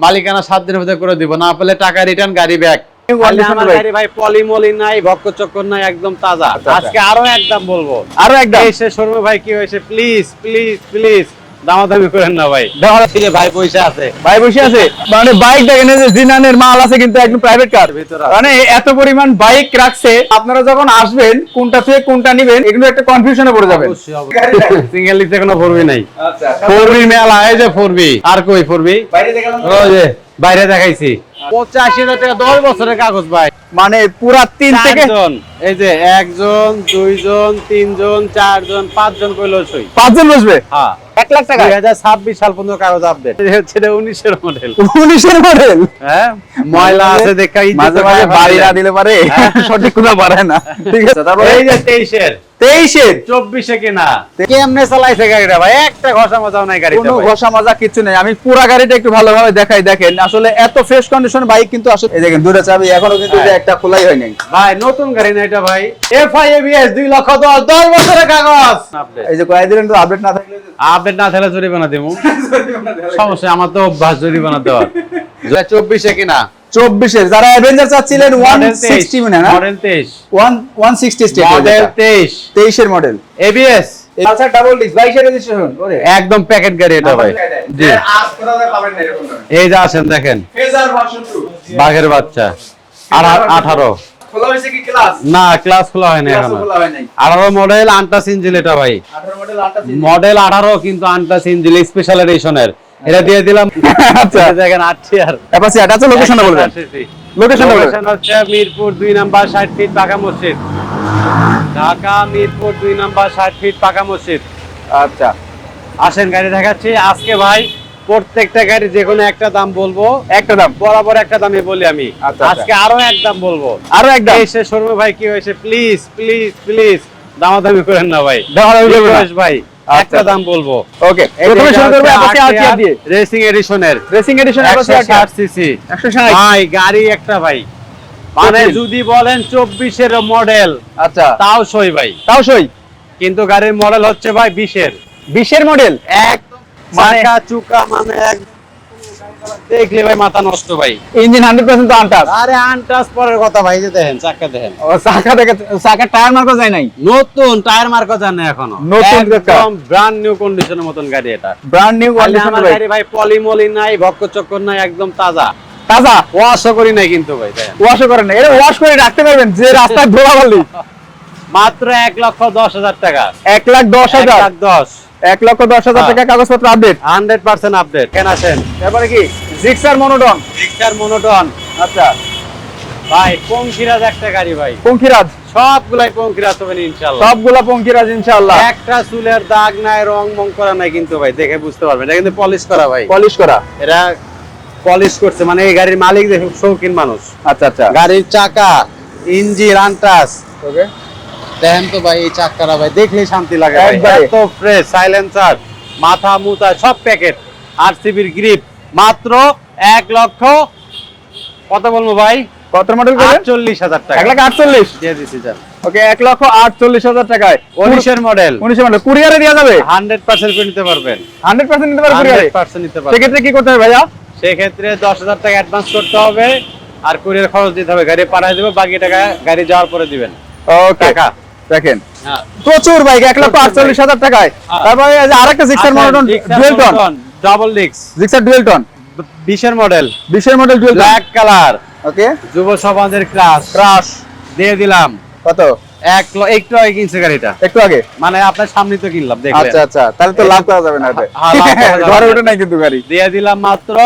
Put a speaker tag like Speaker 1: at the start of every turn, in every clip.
Speaker 1: মালিকানা 7 দিনের মধ্যে করে দিব, না পেলে টাকা রিটার্ন, গাড়ি ব্যাক। আমার গাড়ি ভাই পলিমলি নাই, ভক্কচক্কর নাই, একদম তাজা। আজকে আরো একদম বলবো, আরো একদম এসে শোরুমে ভাই কি হয়েছে, প্লিজ প্লিজ প্লিজ দামাদামি করেন না ভাই। ভাই পয়সা আছে,
Speaker 2: ভাই বসে আছে মানে বাইক দেখেন যে জিনানের মাল আছে কিন্তু একদম প্রাইভেট কার মানে এত পরিমাণ বাইক রাখছে। আপনারা যখন আসবেন কোনটা থেকে কোনটা নেবেন এগুলো একটা কনফিউশনে পড়ে যাবেন।
Speaker 1: সিঙ্গেল লিখতে কোনো 4V নাই। আচ্ছা 4V মেলা এই যে 4V আর কই 4V বাইরে দেখালাম, ওই যে বাইরে দেখাইছি 85,000 টাকা 10 বছরের কাগজ ভাই।
Speaker 2: মানে পুরা 3 থেকে
Speaker 1: এই যে 1 জন 2 জন 3 জন 4 জন 5 জন কইলো সই
Speaker 2: 5 জন বসবে।
Speaker 1: হ্যাঁ
Speaker 2: 1 লাখ টাকা
Speaker 1: 2026 সাল পর্যন্ত কাগজ আপডেট। এটা হচ্ছে 19 এর মডেল।
Speaker 2: 19 এর মডেল।
Speaker 1: হ্যাঁ ময়লা আছে দেখা
Speaker 2: মাঝে মাঝে বাড়ি না দিলে পারে সঠিক কোনো পারে না। ঠিক আছে তারপর
Speaker 1: এই যে 23 এর 24 এ কিনা কেমনে চালাইছে গাড়িটা ভাই, একটা ঘষা মজাও নাই গাড়িতে,
Speaker 2: কোনো ঘষা মজা কিছু নাই। আমি পুরো গাড়িটা একটু ভালোভাবে দেখাই, দেখেন আসলে এত ফ্রেশ কন্ডিশন বাইক কিন্তু আসলে এই দেখেন দুটো চাবি এখনো কিন্তু একটা খোলাই হয় নাই
Speaker 1: ভাই, নতুন গাড়ি না এটা ভাই। FIABS 2,10,000 বছরের কাগজ।
Speaker 2: এই যে কয় দিলেন তো আপডেট না থাকলে,
Speaker 1: আপডেট না থাকলে জরিমানা দেবো, সমস্যা আমার তো অভ্যাস জরিমানা দেওয়ার। 24 এ কিনা
Speaker 2: 24 এর যারা অ্যাভেঞ্জার চাচ্ছিলেন 160 মানে না
Speaker 1: মডেল 23
Speaker 2: 160 স্টেট
Speaker 1: মডেল 23
Speaker 2: এর মডেল
Speaker 1: ABS
Speaker 2: আচ্ছা ডাবল ডিস্ক 22 এর রেজিস্ট্রেশন ওরে
Speaker 1: একদম প্যাকেট গাড়ি এটা ভাই। জি
Speaker 2: আজ কোথায় পাবেন না এরকম
Speaker 1: এই যে আছেন দেখেন
Speaker 2: ফেজার ভার্সন 2
Speaker 1: বাঘের বাচ্চা 18
Speaker 2: খোলা হয়েছে কি ক্লাস
Speaker 1: না ক্লাস খোলা হয়নি এখনো, 18 মডেল আনটাচ ইঞ্জিন এটা ভাই।
Speaker 2: 18 মডেল আনটাচ
Speaker 1: মডেল 18 কিন্তু আনটাচ ইঞ্জিন স্পেশাল এডিশনের এটা দিয়ে দিলাম। আচ্ছা দেখেন 8 আর
Speaker 2: এপাশে এটা লোকেশনটা বলবেন।
Speaker 1: লোকেশন হচ্ছে মিরপুর 2 নাম্বার 60 ফিট পাকা মসজিদ, ঢাকা মিরপুর 2 নাম্বার 60 ফিট পাকা মসজিদ।
Speaker 2: আচ্ছা
Speaker 1: আসেন গাড়ি দেখাচ্ছি আজকে ভাই। প্রত্যেকটা গাড়ি যে কোনো একটা দাম বলবো, একটা দাম বরাবর একটা দামই বলি আমি। আজকে আরো এক দাম বলবো, আরো এক দাম এসে শোরুমে ভাই কি হয়েছে, প্লিজ প্লিজ প্লিজ দামাদামি করেন না ভাই, ভাই একটা দাম বলবো।
Speaker 2: ওকে প্রথমে শুরু করব আপাতত আরটিআর দিয়ে
Speaker 1: রেসিং এডিশনের
Speaker 2: 160
Speaker 1: সিসি
Speaker 2: 160
Speaker 1: ভাই গাড়ি একটা ভাই। মানে যদি বলেন 24 এর মডেল
Speaker 2: আচ্ছা
Speaker 1: তাও সই ভাই, তাও সই, কিন্তু গাড়ির মডেল হচ্ছে ভাই 20 এর মডেল। একদম মাথা চুকা মানে একদম দেখলে ভাই মাথা নষ্ট ভাই।
Speaker 2: Engine 100% untouch.
Speaker 1: আরে আনটাচ পরের কথা ভাই, যে দেখেন চাকা দেখেন,
Speaker 2: ও চাকা দেখে চাকা টায়ার মার্কা যায় নাই,
Speaker 1: নতুন টায়ার মার্কা জানে এখনো,
Speaker 2: নতুন
Speaker 1: একদম ব্র্যান্ড নিউ কন্ডিশনের মতন গাড়ি এটা,
Speaker 2: ব্র্যান্ড নিউ কন্ডিশন
Speaker 1: গাড়ি ভাই। পলিমলি নাই, ভক্কচক্কর নাই, একদম তাজা
Speaker 2: তাজা।
Speaker 1: ওয়াশও করি নাই কিন্তু ভাই, দেখেন
Speaker 2: ওয়াশও করেন না, এটা ওয়াশ করে রাখতে পারবেন যে রাস্তায় ধোয়া বললি।
Speaker 1: মাত্র 1,10,000 টাকা,
Speaker 2: 1,10,000 1,10,000 টাকা কাগজপত্র আপডেট
Speaker 1: 100% আপডেট। কেন আসেন
Speaker 2: তারপরে কি জিক্সার মনোটন। আচ্ছা
Speaker 1: ভাই পঙ্খিরাজ একটা গাড়ি ভাই,
Speaker 2: পঙ্খিরাজ
Speaker 1: সবগুলাই পঙ্খিরাজ হবেন ইনশাআল্লাহ,
Speaker 2: সবগুলা পঙ্খিরাজ ইনশাআল্লাহ।
Speaker 1: একটা চুলের দাগ নাই, রং মং করা নাই কিন্তু ভাই, দেখে বুঝতে পারবেন এটা কিন্তু পলিশ করা ভাই,
Speaker 2: পলিশ করা।
Speaker 1: এরা পলিশ করছে, মানে এই গাড়ির মালিক দেখুন শৌখিন মানুষ।
Speaker 2: আচ্ছা আচ্ছা
Speaker 1: গাড়ির চাকা ইঞ্জিন আনটাচ
Speaker 2: ওকে
Speaker 1: দেখেন তো ভাই, এই চাকাটা ভাই দেখলেই শান্তি লাগে ভাই,
Speaker 2: একবারে।
Speaker 1: এত ফ্রেশ, সাইলেন্সার মাথা মুতা সব প্যাকেট, RCB'র গ্রিপ। মাত্র 1 লক্ষ কত বলবো ভাই,
Speaker 2: কত মডেল করেন?
Speaker 1: 48,000 টাকা,
Speaker 2: 1,48,000
Speaker 1: দিয়ে দিছি স্যার।
Speaker 2: ওকে 1,48,000 টাকায়
Speaker 1: 19 এর মডেল,
Speaker 2: 19 মডেল কুরিয়ারে দেওয়া যাবে
Speaker 1: 100% করে নিতে পারবেন,
Speaker 2: 100% নিতে পারবেন কুরিয়ারে
Speaker 1: 100% নিতে পারবেন।
Speaker 2: সেক্ষেত্রে কি করতে হবে ভাইয়া?
Speaker 1: সেক্ষেত্রে 10,000 টাকা অ্যাডভান্স করতে হবে, আর কুরিয়ার খরচ দিতে হবে, গাড়ি পাঠিয়ে দেব, বাকি টাকা গাড়ি যাওয়ার পরে দিবেন।
Speaker 2: ওকে
Speaker 1: টাকা
Speaker 2: দেখেন
Speaker 1: হ্যাঁ
Speaker 2: প্রচুর বাইক 1,48,000 টাকায়। তারপরে এই যে আরেকটা Gixxer monotone dual tone,
Speaker 1: double disc
Speaker 2: Gixxer dual tone
Speaker 1: 20 এর মডেল,
Speaker 2: 20 এর model dual tone
Speaker 1: black colour.
Speaker 2: Okay
Speaker 1: যুব সমাজের ক্রাশ দিয়ে দিলাম।
Speaker 2: কত?
Speaker 1: একটু আগে কিনছে গাড়িটা,
Speaker 2: একটু আগে
Speaker 1: মানে আপনার সামনে তো কিনলাম দেখলেন।
Speaker 2: আচ্ছা আচ্ছা তাহলে তো লাভ করা যাবে না এটা, ঘরে ওঠে নাই কিন্তু গাড়ি।
Speaker 1: দিয়ে দিলাম মাত্র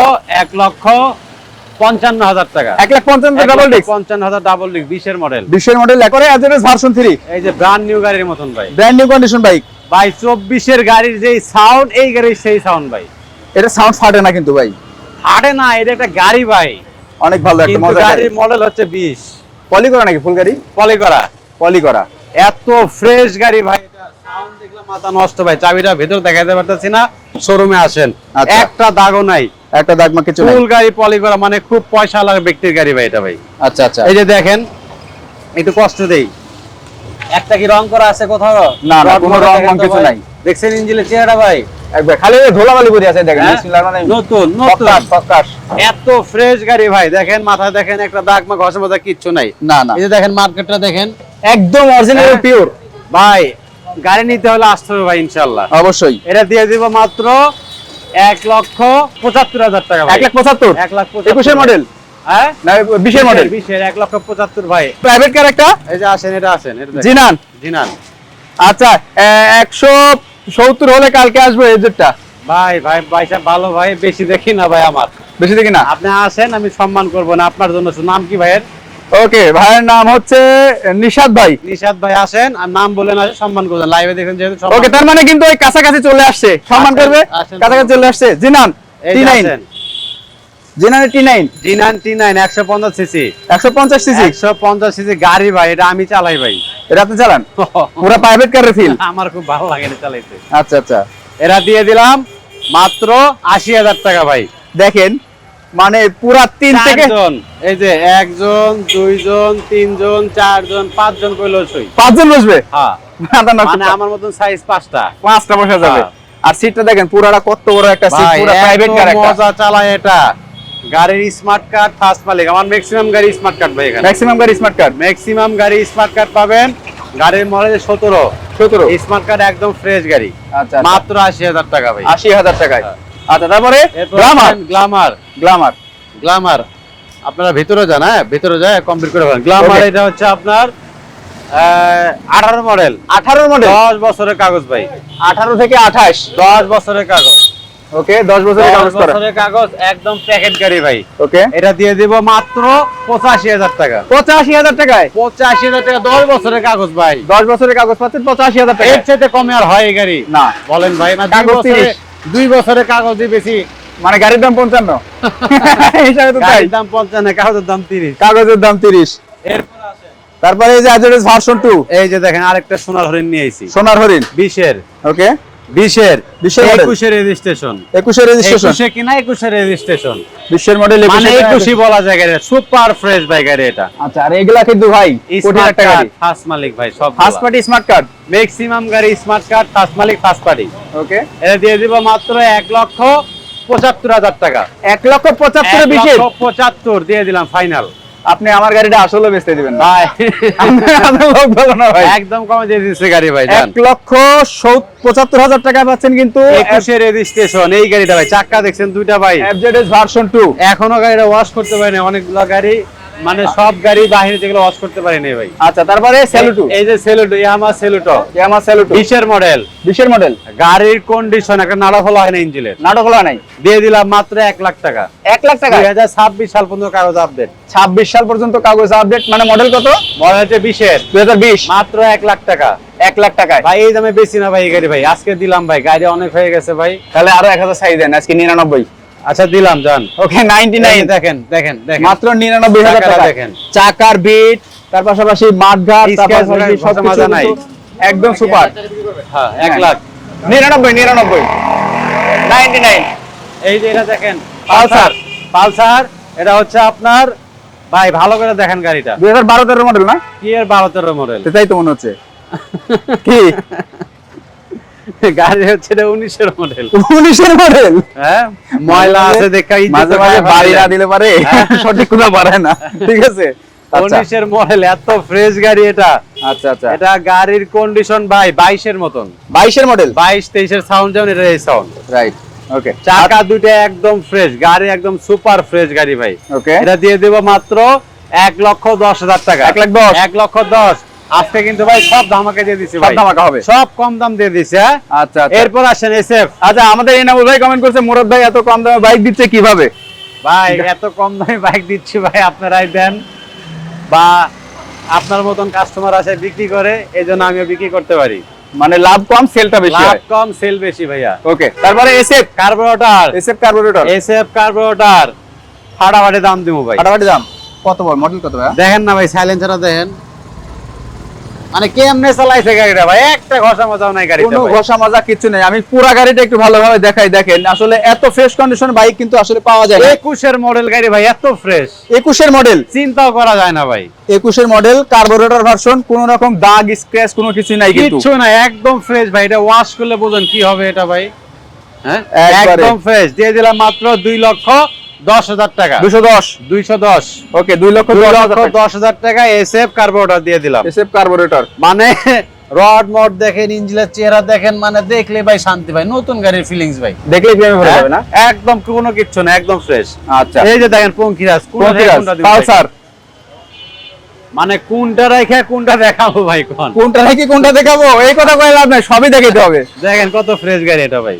Speaker 1: 1,55,000 টাকা,
Speaker 2: 1,55,000 ডাবল ডিস্ক,
Speaker 1: 55,000 ডাবল ডিস্ক 20 এর মডেল,
Speaker 2: 20 এর মডেল একবারে অ্যাভারেজ ভার্সন 3,
Speaker 1: এই যে ব্র্যান্ড নিউ গাড়ির মতন ভাই,
Speaker 2: ব্র্যান্ড নিউ কন্ডিশন বাইক
Speaker 1: ভাই 24 এর গাড়ির যেই সাউন্ড, এই গাড়ির সেই সাউন্ড ভাই,
Speaker 2: এটা সাউন্ড ফাটে না কিন্তু ভাই,
Speaker 1: হাটে না, এটা একটা গাড়ি ভাই,
Speaker 2: অনেক ভালো একটা
Speaker 1: কিন্তু
Speaker 2: মজার গাড়ি।
Speaker 1: গাড়ির মডেল হচ্ছে 20,
Speaker 2: পলি করা নাকি ফুল গাড়ি? পলি করা
Speaker 1: এত ফ্রেশ গাড়ি ভাই, এটা সাউন্ড দেখলে মাথা নষ্ট ভাই। চাবিটা ভেতর দেখাতে পারতেছি না, শোরুমে আসেন,
Speaker 2: আচ্ছা।
Speaker 1: একটা দাগও নাই,
Speaker 2: একটা দাগ মা কিছু নাই,
Speaker 1: ফুল গাড়ি পলি করা, মানে খুব পয়সা লাগা ব্যক্তির গাড়ি ভাই এটা ভাই।
Speaker 2: আচ্ছা আচ্ছা
Speaker 1: এই যে দেখেন, একটু কষ্ট দেই, একটা কি রং করা আছে কোথাও?
Speaker 2: না না কোনো রং কিছু নাই,
Speaker 1: দেখছেন ইঞ্জিনের চেহারা ভাই
Speaker 2: একবার খালি ধুলাবালি পড়ে আছে দেখেন
Speaker 1: হ্যাঁ?
Speaker 2: বিসমিল্লাহির রহমানির রহিম।
Speaker 1: নতুন নতুন
Speaker 2: ফক্কাস।
Speaker 1: এত ফ্রেশ গাড়ি ভাই, দেখেন মাথায় দেখেন একটা দাগ মা ঘষা মজা কিচ্ছু নাই।
Speaker 2: না না
Speaker 1: এই যে দেখেন মার্কেটটা দেখেন
Speaker 2: একদম অরিজিনাল
Speaker 1: হ্যাঁ।
Speaker 2: পিওর।
Speaker 1: ভাই, গাড়ি নিতে হলে আসতে হবে ভাই ইনশাআল্লাহ।
Speaker 2: অবশ্যই
Speaker 1: এটা দিয়ে দিব মাত্র 1,75,000 টাকা ভাই।
Speaker 2: 1,75,000
Speaker 1: 1,75,000
Speaker 2: 21 মডেল
Speaker 1: হ্যাঁ
Speaker 2: না 20 মডেল
Speaker 1: 20 1,75,000 ভাই।
Speaker 2: প্রাইভেট কার একটা
Speaker 1: এই যে আসেন, এটা আসেন, এটা দেখেন।
Speaker 2: জিনান।
Speaker 1: জিনান
Speaker 2: আচ্ছা 170 হলে কালকে আসবে এজেটটা।
Speaker 1: ভাই ভাই ভাই সাহেব ভালো ভাই, বেশি দেখি না ভাই আমার।
Speaker 2: বেশি দেখি না।
Speaker 1: আপনি আসেন, আমি সম্মান করব না আপনার জন্য। নাম কি ভাইয়ের?
Speaker 2: ওকে, ভাইয়ের নাম হচ্ছে নিশাদ ভাই।
Speaker 1: নিশাদ ভাই আসেন, আর নাম বলেন, আসে সম্মান করবেন। লাইভে দেখেন যেহেতু সম্মান
Speaker 2: ওকে, তার মানে কিন্তু ওই কাছাকাছি চলে আসছে, সম্মান
Speaker 1: আসেন,
Speaker 2: করবে।
Speaker 1: আসেন,
Speaker 2: কাছাকাছি চলে আসছে জিনান
Speaker 1: এই যে
Speaker 2: T9
Speaker 1: আসেন।
Speaker 2: জিনানের T9
Speaker 1: জিনান T9 150 CC
Speaker 2: 150 CC
Speaker 1: 150 CC গাড়ি ভাই, এটা আমি চালাই ভাই।
Speaker 2: এটা আপনি চালান পুরো প্রাইভেট কারের ফিল।
Speaker 1: আমার খুব ভালো লাগে এটা চালাইতে।
Speaker 2: আচ্ছা আচ্ছা,
Speaker 1: এরা দিয়ে দিলাম মাত্র 80,000 টাকা ভাই।
Speaker 2: দেখেন মানে পুরা 3 থেকে
Speaker 1: চারজন, এই যে 1 জন 2 জন 3 জন 4 জন 5 জন কইলো সই।
Speaker 2: 5 জন বসবে।
Speaker 1: হ্যাঁ,
Speaker 2: মাথা নষ্ট।
Speaker 1: মানে আমার মতন সাইজ 5টা।
Speaker 2: 5টা বসা যাবে।
Speaker 1: হ্যাঁ।
Speaker 2: আর সিটটা দেখেন পুরাটা কত বড় একটা সিট,
Speaker 1: ভাই
Speaker 2: পুরো প্রাইভেট
Speaker 1: এত
Speaker 2: কার একটা।
Speaker 1: মজা চালায় এটা। গাড়ির স্মার্ট কার্ড ফার্স্ট মালিক। আমার ম্যাক্সিমাম গাড়ি স্মার্ট কার্ড ভাই এখানে।
Speaker 2: ম্যাক্সিমাম গাড়ি স্মার্ট কার্ড।
Speaker 1: ম্যাক্সিমাম গাড়ি স্মার্ট কার্ড পাবেন। গাড়ির মডেল 17 স্মার্ট কার্ড, একদম ফ্রেশ গাড়ি।
Speaker 2: আচ্ছা
Speaker 1: মাত্র 80,000 টাকা ভাই।
Speaker 2: 80,000 টাকায়। আচ্ছা, তারপরে
Speaker 1: এরপর
Speaker 2: গ্ল্যামার
Speaker 1: গ্ল্যামার
Speaker 2: গ্ল্যামার
Speaker 1: গ্ল্যামার আপনারা ভিতরে যান, হ্যাঁ ভিতরে যায় কমপ্লিট করে ফেলেন। Glamour
Speaker 2: Okay.
Speaker 1: এটা হচ্ছে আপনার 18 মডেল,
Speaker 2: 18 মডেল
Speaker 1: 10 বছরের কাগজ ভাই।
Speaker 2: 18 থেকে 28।
Speaker 1: 10 বছরের কাগজ,
Speaker 2: ওকে, 10 বছরের
Speaker 1: 10
Speaker 2: কাগজ করা।
Speaker 1: বছরের কাগজ, একদম প্যাকেট গাড়ি ভাই।
Speaker 2: ওকে,
Speaker 1: এটা দিয়ে দিব মাত্র 85,000 টাকা।
Speaker 2: 85,000 টাকায়
Speaker 1: 85,000 টাকা, 10 বছরের কাগজ ভাই।
Speaker 2: 10 বছরের কাগজ পাচ্ছেন 85,000 টাকা।
Speaker 1: এর চাইতে কমে আর হয় এই গাড়ি?
Speaker 2: না।
Speaker 1: বলেন ভাই, না
Speaker 2: কাগজ
Speaker 1: 2 বছরের কাগজ দিয়ে বেশি।
Speaker 2: মানে গাড়ির দাম 55 হিসাবে তো তাই।
Speaker 1: গাড়ির দাম 55, কাগজের দাম 30।
Speaker 2: কাগজের দাম 30।
Speaker 1: এরপর আসেন,
Speaker 2: তারপরে এই যে অ্যাজরেস ভার্সন 2
Speaker 1: এই যে দেখেন আরেকটা সোনার হরিণ নিয়ে আইছি।
Speaker 2: সোনার হরিণ।
Speaker 1: 20
Speaker 2: ওকে,
Speaker 1: 20
Speaker 2: model।
Speaker 1: 21 রেজিস্ট্রেশন।
Speaker 2: 21 রেজিস্ট্রেশন।
Speaker 1: 21 কিনা 21 রেজিস্ট্রেশন।
Speaker 2: 20 মডেল
Speaker 1: মানে 21 বলা যায় গাড়ি। সুপার ফ্রেশ ভাই গাড়ি এটা।
Speaker 2: আচ্ছা, আর এগুলা কিন্তু ভাই কোটি
Speaker 1: স্মার্ট
Speaker 2: টাকা
Speaker 1: কার্ড
Speaker 2: গাড়ি।
Speaker 1: ফার্স্ট মালিক ভাই, সব
Speaker 2: first party smart card.
Speaker 1: Maximum গাড়ি স্মার্ট কার্ড ফার্স্ট মালিক, ফার্স্ট পার্টি।
Speaker 2: ওকে,
Speaker 1: এটা দিয়ে দিব মাত্র 1,75,000 টাকা।
Speaker 2: 1,75,000 20
Speaker 1: 1,75,000 দিয়ে দিলাম ফাইনাল।
Speaker 2: আপনি আমার গাড়িটা আসলে বেচতে দিবেন না
Speaker 1: ভাই
Speaker 2: আপনার লোক ভালো না ভাই।
Speaker 1: একদম কমে দিয়ে দিচ্ছে গাড়ি ভাই। জান
Speaker 2: 1,75,000 টাকা পাচ্ছেন কিন্তু
Speaker 1: 21 রেজিস্ট্রেশন এই গাড়িটা ভাই। চাক্কা দেখছেন দুইটা ভাই।
Speaker 2: FZS version 2।
Speaker 1: এখনো গাড়িটা ওয়াশ করতে পারেনি। অনেকগুলো গাড়ি, মানে সব গাড়ি বাহিরে যেগুলো ওয়াশ করতে পারেনি ভাই।
Speaker 2: আচ্ছা, তারপরে সেলুটো।
Speaker 1: এই যে সেলুটো, ইয়ামা সেলুটো
Speaker 2: ইয়ামা সেলুটো
Speaker 1: 20 মডেল।
Speaker 2: 20 মডেল।
Speaker 1: গাড়ির কন্ডিশন একটা নাড়া খোলা হয় না ইঞ্জিনের।
Speaker 2: নাটক হলো নাই।
Speaker 1: দিয়ে দিলাম মাত্র 1 লাখ টাকা।
Speaker 2: 1 লাখ টাকা
Speaker 1: 2026 সাল পর্যন্ত কাগজ আপডেট।
Speaker 2: 26 সাল পর্যন্ত কাগজ আপডেট। মানে মডেল কত?
Speaker 1: মডেল হচ্ছে 20
Speaker 2: 2020।
Speaker 1: মাত্র 1 লাখ টাকা।
Speaker 2: 1 লাখ টাকায়
Speaker 1: ভাই এই দামে বেশি না ভাই এই গাড়ি ভাই। আজকে দিলাম ভাই, গাড়ি অনেক হয়ে গেছে ভাই।
Speaker 2: তাহলে আরো 1000 সাইজ দেন আজকে 99।
Speaker 1: আচ্ছা দিলাম জান।
Speaker 2: ওকে, 99।
Speaker 1: দেখেন দেখেন দেখেন
Speaker 2: মাত্র 99,000
Speaker 1: চাকাটা
Speaker 2: টাকা।
Speaker 1: দেখেন।
Speaker 2: চাকার বিট, তার পাশাপাশি মাঠঘাট, তার
Speaker 1: স্কেচ
Speaker 2: পাশাপাশি
Speaker 1: ঘষা
Speaker 2: সবকিছু
Speaker 1: মাজা নাই।
Speaker 2: কিন্তু একদম সুপার।
Speaker 1: হ্যাঁ 1 লাখ
Speaker 2: 99 99।
Speaker 1: এই যে এটা দেখেন পালসার। পালসার এটা হচ্ছে আপনার ভাই, ভালো করে দেখেন গাড়িটা
Speaker 2: 2012-13 মডেল না?
Speaker 1: কি এর 12-13 মডেল।
Speaker 2: তাই তো মনে হচ্ছে। কি
Speaker 1: গাড়ি হচ্ছে এটা 19 এর মডেল।
Speaker 2: 19 এর মডেল?
Speaker 1: হ্যাঁ, ময়লা আছে দেখা
Speaker 2: মাঝে মাঝে বাড়ি না দিলে পারে সঠিক কোনো পারে না। ঠিক আছে,
Speaker 1: 19 এর মডেল, এত ফ্রেশ গাড়ি এটা।
Speaker 2: আচ্ছা আচ্ছা,
Speaker 1: এটা গাড়ির কন্ডিশন ভাই 22 এর মতন।
Speaker 2: 22 এর মডেল।
Speaker 1: 22-23 এর সাউন্ড যেমন এটা এই সাউন্ড।
Speaker 2: রাইট, ওকে।
Speaker 1: চাকা দুটো একদম ফ্রেশ, গাড়ি একদম সুপার ফ্রেশ গাড়ি ভাই।
Speaker 2: ওকে,
Speaker 1: এটা দিয়ে দেব মাত্র 1,10,000 টাকা।
Speaker 2: 1,10,000
Speaker 1: 1,10,000 আজকে কিন্তু ভাই সব ধামাকা দিয়ে দিছি
Speaker 2: সব
Speaker 1: ভাই।
Speaker 2: ধামাকা হবে।
Speaker 1: সব কম দাম দিয়ে দিছি। হ্যাঁ
Speaker 2: আচ্ছা আচ্ছা।
Speaker 1: এরপর আসেন এসএফ।
Speaker 2: আচ্ছা, আমাদের এনামুল ভাই কমেন্ট করছে মুরাদ ভাই এত কম দামে বাইক দিচ্ছে কিভাবে?
Speaker 1: ভাই এত কম দামে বাইক দিচ্ছি ভাই, আপনারাই দেন, বা আপনার মতন কাস্টমার আসে বিক্রি করে, এজন্য আমিও বিক্রি করতে পারি।
Speaker 2: মানে লাভ কম, সেলটা বেশি
Speaker 1: লাভ
Speaker 2: হয়।
Speaker 1: কম সেল বেশি ভাইয়া।
Speaker 2: ওকে, তারপরে SF
Speaker 1: carburettor.
Speaker 2: Carburettor.
Speaker 1: SF carburettor ফাটাফাটি দাম দিব ভাই।
Speaker 2: ফাটাফাটি দাম কত বল? মডেল কত ভাই?
Speaker 1: দেখেন না ভাই, সাইলেন্সারটা দেখেন। মানে কেমনে চালাইছে গাড়িটা ভাই, একটা ঘষা মজাও নাই গাড়িতে
Speaker 2: কোনো
Speaker 1: ভাই।
Speaker 2: ঘষা মাজা কিছু নেই। আমি পুরো গাড়িটা একটু ভালোভাবে দেখাই, দেখেন আসলে এত ফ্রেশ কন্ডিশন বাইক কিন্তু আসলে পাওয়া যায় না।
Speaker 1: 21 এর মডেল গাড়ি ভাই, এত ফ্রেশ
Speaker 2: 21 এর মডেল,
Speaker 1: চিন্তাও করা যায় না ভাই।
Speaker 2: 21 এর মডেল, কার্বোরেটর ভার্সন, কোনো রকম দাগ স্ক্র্যাচ কোনো কিছু নাই কিন্তু।
Speaker 1: কিচ্ছু নাই, একদম ফ্রেশ ভাই। এটা ওয়াশ করলে বুঝুন কি হবে এটা ভাই। হ্যাঁ
Speaker 2: একবারে।
Speaker 1: একদম ফ্রেশ। দিয়ে দিলাম মাত্র 2,10,000 টাকা। 210
Speaker 2: ওকে, 2,10,000
Speaker 1: 2,10,000 টাকা এসএফ কার্বোরেটর দিয়ে দিলাম।
Speaker 2: SF carburettor.
Speaker 1: মানে রড মড দেখেন, ইঞ্জিনের চেহারা দেখেন, মানে দেখলে ভাই শান্তি ভাই, নতুন গাড়ির ফিলিংস ভাই।
Speaker 2: দেখলেই প্রেমে পড়ে যাবে না?
Speaker 1: একদম কোনো কিচ্ছু না, একদম ফ্রেশ।
Speaker 2: আচ্ছা,
Speaker 1: এই যে দেখেন পঙ্খিরাজ,
Speaker 2: পালসার,
Speaker 1: মানে কোনটা রেখে কোনটা দেখাবো ভাই,
Speaker 2: কোনটা নাকি কোনটা দেখাবো এই কথা কই লাভ নাই, সবই দেখাইতে হবে।
Speaker 1: দেখেন কত ফ্রেশ গাড়ি এটা ভাই,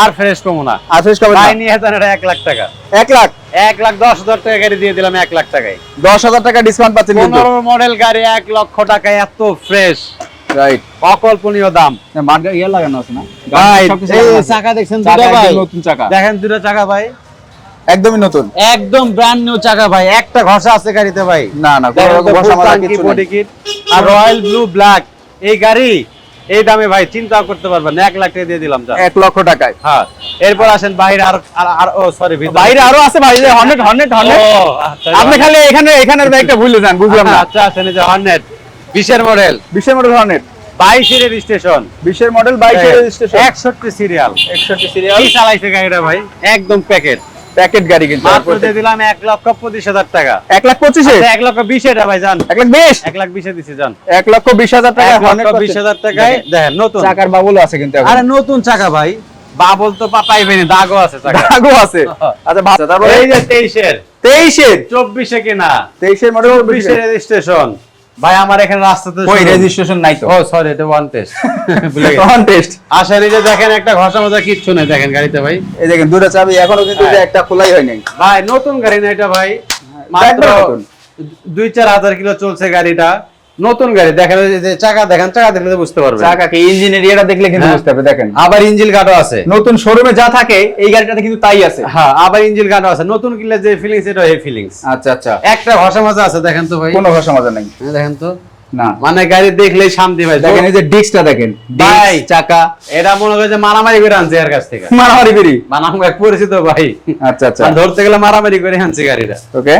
Speaker 1: আর ফ্রেশ কমো না।
Speaker 2: আর ফ্রেশ কবে না?
Speaker 1: ভাই নিয়ে যেতেন এটা 1 লাখ টাকা।
Speaker 2: 1,00,000
Speaker 1: 1,10,000 টাকা গাড়ি দিয়ে দিলাম 1 লাখ টাকায়।
Speaker 2: 10,000 টাকা ডিসকাউন্ট পাচ্ছেন কিন্তু।
Speaker 1: 15 মডেল গাড়ি 1 লক্ষ টাকায়, এত ফ্রেশ,
Speaker 2: রাইট।
Speaker 1: অকল্পনীয় দাম
Speaker 2: মার্কা ইয়া লাগানো আছে না
Speaker 1: ভাই।
Speaker 2: সবকিছু
Speaker 1: এই
Speaker 2: লাগানো আছে।
Speaker 1: চাকা দেখছেন
Speaker 2: চাকা
Speaker 1: দুটো ভাই,
Speaker 2: একদম নতুন চাকা,
Speaker 1: দেখেন দুটো চাকা ভাই,
Speaker 2: একদমই নতুন,
Speaker 1: একদম ব্র্যান্ড নিউ চাকা ভাই। একটা ঘষা আছে গাড়িতে ভাই,
Speaker 2: না না কোনো রকম ঘষা মাজা কিছু
Speaker 1: বডি
Speaker 2: নাই।
Speaker 1: কিট আর রয়্যাল ব্লু ব্ল্যাক। এই গাড়ি এই দামে ভাই চিন্তা করতে পারবেন না, 1 লাখ টাকা দিয়ে দিলাম।
Speaker 2: 1 লক্ষ টাকায়।
Speaker 1: হ্যাঁ, এরপর আসেন বাইরে আর ও সরি,
Speaker 2: বাইরে আরো আছে ভাই, যে 100 আপনি খালি এখানের ব্যাগটা ভুলে যান, বুঝলাম না।
Speaker 1: আচ্ছা আচ্ছা, এই যে 100 20 এর মডেল,
Speaker 2: 20 এর মডেল 100,
Speaker 1: 22 এর রেজিস্ট্রেশন,
Speaker 2: 20 এর মডেল 22 এর রেজিস্ট্রেশন,
Speaker 1: 61 সিরিয়াল।
Speaker 2: 61 সিরিয়াল।
Speaker 1: কি চালাইছে গাড়িটা ভাই, একদম প্যাকেট
Speaker 2: প্যাকেট গাড়ি কিন্তু।
Speaker 1: মাত্র দিয়ে দিলাম 1,25,000 টাকা।
Speaker 2: 1,25,000
Speaker 1: আচ্ছা, 1,20,000 এটা ভাই জান,
Speaker 2: 1,20,000
Speaker 1: 1,20,000 দিছি জান।
Speaker 2: 1,20,000 টাকা
Speaker 1: 1,20,000 টাকায় দেখেন নতুন
Speaker 2: চাকার বাবুল আছে কিন্তু এখন।
Speaker 1: আরে নতুন চাকা ভাই, বাবল তো পাইবেনি, দাগও আছে চাকা।
Speaker 2: দাগও আছে। আচ্ছা ভালো, তারপরে
Speaker 1: এই যে 23 এর
Speaker 2: 24
Speaker 1: এ কেনা,
Speaker 2: 23 এর মডেল
Speaker 1: 24 এর রেজিস্ট্রেশন ভাই। আমার এখানে রাস্তাতে
Speaker 2: ওই রেজিস্ট্রেশন নাই তো।
Speaker 1: ও সরি, এটা ওয়ান টেস্ট ভুলে গেছি।
Speaker 2: On test.
Speaker 1: আসলে এই যে দেখেন একটা ঘষা মজা কিচ্ছু নেই দেখেন গাড়িতে ভাই।
Speaker 2: এই দেখেন দুটো চাবি এখনো কিন্তু যে একটা খোলাই হয় নাই
Speaker 1: ভাই, নতুন গাড়ি না এটা ভাই, মাত্র
Speaker 2: একদম নতুন।
Speaker 1: 2-4 হাজার কিলো চলছে গাড়িটা, নতুন গাড়ি। দেখেন এই যে চাকা, দেখেন চাকা দেখলে বুঝতে পারবেন।
Speaker 2: চাকাকে ইঞ্জিনের ইয়েটা দেখলে কিন্তু বুঝতে পারবে। দেখেন
Speaker 1: আবার ইঞ্জিন গার্ডও আছে,
Speaker 2: নতুন শোরুমে যা থাকে এই গাড়িটাতে কিন্তু তাই আছে।
Speaker 1: হ্যাঁ আবার ইঞ্জিন গার্ডও আছে। নতুন কিনলে যে ফিলিংস, এটা এই ফিলিংস।
Speaker 2: আচ্ছা আচ্ছা,
Speaker 1: একটা ঘষা মজা আছে দেখেন তো ভাই,
Speaker 2: কোনো ভাষা মজা নাই।
Speaker 1: হ্যাঁ, দেখেন তো,
Speaker 2: না
Speaker 1: মানে গাড়ি দেখলেই শান্তি ভাই।
Speaker 2: দেখেন এই যে ডিস্কটা দেখেন,
Speaker 1: ভাই,
Speaker 2: ডিস্ক চাকা
Speaker 1: এটা মনে হয় যে মারামারি করে আনছে এর কাছ থেকে,
Speaker 2: মারামারি বেরি।
Speaker 1: মানে আমার পরিচিত ভাই।
Speaker 2: আচ্ছা আচ্ছা,
Speaker 1: আর ধরতে গেলে মারামারি করে আনছে গাড়িটা।
Speaker 2: ওকে।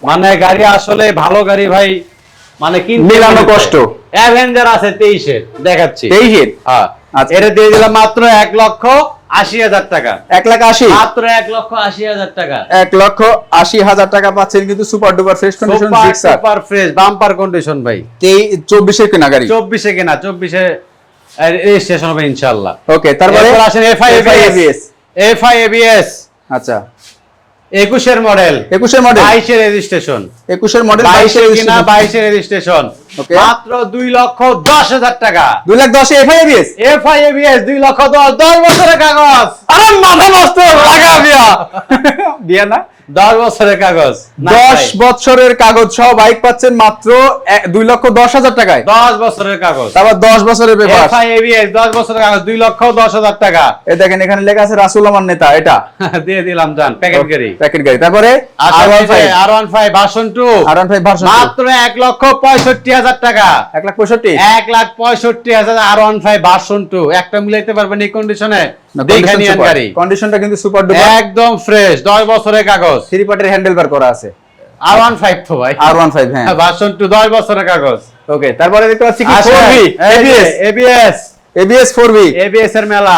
Speaker 1: মানে গাড়ি আসলে ভালো গাড়ি ভাই, মানে কিনতে
Speaker 2: মিলানো কষ্ট।
Speaker 1: অ্যাভেঞ্জার আছে 23 এর, দেখাচ্ছি
Speaker 2: 23 এর।
Speaker 1: হ্যাঁ,
Speaker 2: আচ্ছা।
Speaker 1: এটা দিয়ে দিলাম মাত্র 1,80,000 টাকা।
Speaker 2: 1,80,000
Speaker 1: মাত্র 1,80,000 টাকা।
Speaker 2: 1,80,000 টাকা পাচ্ছেন কিন্তু super duper fresh condition Gixxer.
Speaker 1: Super fresh bumper condition ভাই।
Speaker 2: 24 এর কেনা গাড়ি,
Speaker 1: 24 এ কেনা, 24 এ রেজিস্ট্রেশন হবে ইনশাআল্লাহ।
Speaker 2: ওকে। তারপরে
Speaker 1: এরপর আসেন FI ABS। FI ABS
Speaker 2: আচ্ছা,
Speaker 1: 21 এর মডেল,
Speaker 2: 21 এর মডেল,
Speaker 1: 22 এর রেজিস্ট্রেশন,
Speaker 2: 21 এর মডেল,
Speaker 1: 22 এর কিনা,
Speaker 2: রেজিস্ট্রেশন।
Speaker 1: 22 এর রেজিস্ট্রেশন,
Speaker 2: ওকে।
Speaker 1: মাত্র 2,10,000 টাকা।
Speaker 2: 2,10,000 এফআই এবিএস।
Speaker 1: FI ABS 2,10,000, 10 বছরের কাগজ।
Speaker 2: আরে মাথা নষ্ট লাগা বিয়া বিয়া না,
Speaker 1: 10 বছরের কাগজ।
Speaker 2: 10 বছরের কাগজ সহ বাইক পাচ্ছেন মাত্র 2,10,000 টাকায়।
Speaker 1: 10 বছরের কাগজ,
Speaker 2: তারপর 10 বছরের পেপার।
Speaker 1: FI ABS 10 বছরের কাগজ, 2,10,000 টাকা।
Speaker 2: এই দেখেন এখানে লেখা আছে রাসূল আমার নেতা, এটা
Speaker 1: দিয়ে দিলাম জান, প্যাকেট গাড়ি,
Speaker 2: প্যাকেট গাড়ি। তারপরে
Speaker 1: R15 ভার্সন 2,
Speaker 2: R15 ভার্সন
Speaker 1: মাত্র 1,65,000 টাকা।
Speaker 2: 1,65,000
Speaker 1: 1,65,000 R15 ভার্সন 2। একটা মিলাইতে পারবেন এই কন্ডিশনে? দেখে নিয়েন গাড়ি,
Speaker 2: কন্ডিশনটা কিন্তু সুপার ডুপার,
Speaker 1: একদম ফ্রেশ, 10 বছরের কাগজ।
Speaker 2: 3 পার্টের হ্যান্ডেল বার করা আছে।
Speaker 1: R15 তো ভাই,
Speaker 2: R15 হ্যাঁ,
Speaker 1: ভার্সন 2, 10 বছরের কাগজ।
Speaker 2: ওকে। তারপরে দেখতে পাচ্ছি কি
Speaker 1: আসেন,
Speaker 2: 4V
Speaker 1: এই যে
Speaker 2: ABS, ABS 4V,
Speaker 1: ABS এর মেলা,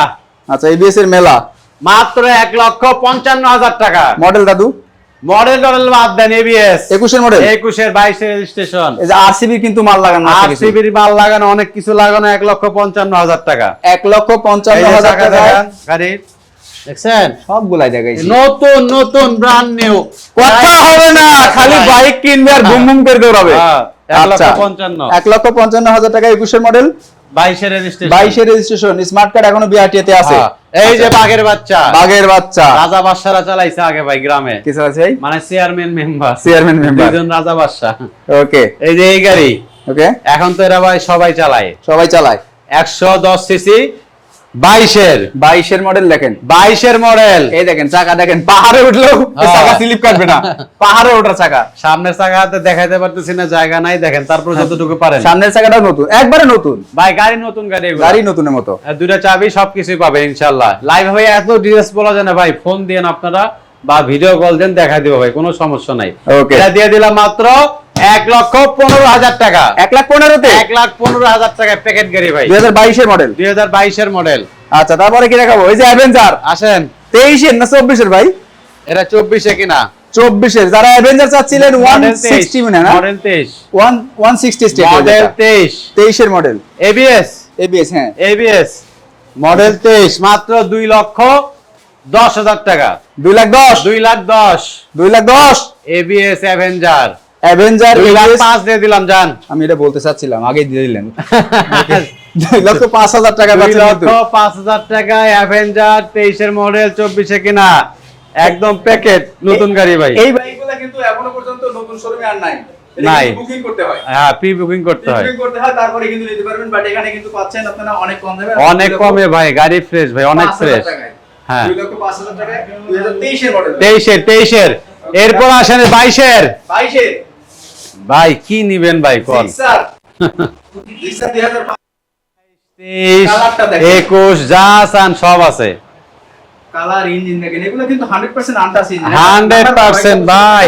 Speaker 2: আচ্ছা ABS এর মেলা,
Speaker 1: মাত্র 1,55,000 টাকা।
Speaker 2: মডেল দাদু,
Speaker 1: মডেল বাদ দেন, ABS
Speaker 2: 21 এর মডেল,
Speaker 1: 21 এর 22 এর রেজিস্ট্রেশন,
Speaker 2: এই যে RCB কিন্তু মাল লাগানো আছে,
Speaker 1: RCB মাল লাগানো, অনেক কিছু লাগানো, 1,55,000 টাকা।
Speaker 2: 1,55,000 টাকা
Speaker 1: গাড়ি দেখছেন,
Speaker 2: সবগুলাই দেখাইছি।
Speaker 1: নতুন নতুন ব্র্যান্ড নিউ,
Speaker 2: কথা হবে না, খালি বাইক কিনবে আর বুম বুম করে দৌড়াবে।
Speaker 1: হ্যাঁ,
Speaker 2: আচ্ছা,
Speaker 1: 1,55,000
Speaker 2: 1,55,000 টাকা 21 এর মডেল,
Speaker 1: 22 এর রেজিস্ট্রেশন,
Speaker 2: 22 এর রেজিস্ট্রেশন, স্মার্ট কার্ড এখনো বিআরটি তে আছে।
Speaker 1: এই যে বাঘের বাচ্চা,
Speaker 2: বাঘের বাচ্চা
Speaker 1: রাজা বাদশারা চালাইছে আগে ভাই গ্রামে,
Speaker 2: কি আছে ভাই?
Speaker 1: মানে চেয়ারম্যান মেম্বার,
Speaker 2: চেয়ারম্যান মেম্বার,
Speaker 1: দুইজন রাজা বাদশা।
Speaker 2: ওকে
Speaker 1: এই যে এই গাড়ি,
Speaker 2: ওকে,
Speaker 1: এখন তো এরা ভাই সবাই চালায়,
Speaker 2: সবাই চালায়।
Speaker 1: 110 সিসি
Speaker 2: 22 মডেল দেখেন,
Speaker 1: 22 মডেল।
Speaker 2: এই দেখেন চাকা দেখেন, পাহাড়ে উঠলেও চাকা স্লিপ কাটবে না, পাহাড়ে ওঠার চাকা।
Speaker 1: সামনের চাকাতে দেখাইতে পারতেছি না, জায়গা নাই, দেখেন তারপর যতটুকু পারেন।
Speaker 2: সামনের চাকাটা নতুন, একবারে নতুন
Speaker 1: ভাই, গাড়ি নতুন, গাড়ি এগুলো।
Speaker 2: গাড়ি নতুনের মতো।
Speaker 1: দুইটা চাবি, সবকিছুই পাবে ইনশাআল্লাহ। লাইভ ভাই এত ডিটেইলস বলা যায় না ভাই, ফোন দেন আপনারা বা ভিডিও কল দেন, দেখাই দিব ভাই, কোনো সমস্যা নাই।
Speaker 2: ওকে,
Speaker 1: এটা দিয়ে দিলাম মাত্র 1,15,000 টাকা।
Speaker 2: 1,15,000
Speaker 1: 1,15,000 টাকায় প্যাকেট গাড়ি ভাই,
Speaker 2: 2022 এর মডেল।
Speaker 1: 2022 মডেল।
Speaker 2: আচ্ছা, তারপরে কি দেখাবো? এই যে অ্যাভেঞ্জার।
Speaker 1: আসেন।
Speaker 2: 23 না 24 এর ভাই?
Speaker 1: এটা 24 কিনা?
Speaker 2: 24 এর। যারা অ্যাভেঞ্জার চাচ্ছিলেন 160 মানে না,
Speaker 1: মডেল 23,
Speaker 2: 160 স্টেট
Speaker 1: মডেল
Speaker 2: 23 এর মডেল।
Speaker 1: এবিএস,
Speaker 2: হ্যাঁ
Speaker 1: এবিএস মডেল 23, মাত্র 2,10,000 টাকা।
Speaker 2: 2,10,000
Speaker 1: 2,10,000 এবিএস অ্যাভেঞ্জার।
Speaker 2: অ্যাভেঞ্জার
Speaker 1: 2,05,000 দিয়ে দিলাম জান।
Speaker 2: আমি এটা বলতে চাচ্ছিলাম, আগেই দিয়ে দিলেন। 2,05,000 টাকা পাচ্ছেন কিন্তু।
Speaker 1: 2,05,000 টাকা অ্যাভেঞ্জার 23 এর মডেল, 24 কিনা, একদম প্যাকেট নতুন গাড়ি ভাই।
Speaker 2: এই বাইকগুলো কিন্তু এখনো পর্যন্ত নতুন শোরুমে আর নাই,
Speaker 1: নাই,
Speaker 2: বুকিং করতে হয়।
Speaker 1: হ্যাঁ, প্রি বুকিং করতে হয়,
Speaker 2: তারপরে কিন্তু নিতে পারবেন। বাট এখানে কিন্তু পাচ্ছেন আপনারা অনেক কম দামে,
Speaker 1: অনেক কমে ভাই, গাড়ি ফ্রেশ ভাই, অনেক ফ্রেশ। হ্যাঁ,
Speaker 2: 2,05,000 টাকা 2023 এর মডেল।
Speaker 1: 23 এর। এরপর আসেন 22 এর। ভাই কি নিবেন ভাই কোন? 21 যা চান সব আছে।
Speaker 2: কালার, ইঞ্জিন দেখেন, এগুলো কিন্তু 100% আনটাচ ইঞ্জিন।
Speaker 1: 100% ভাই।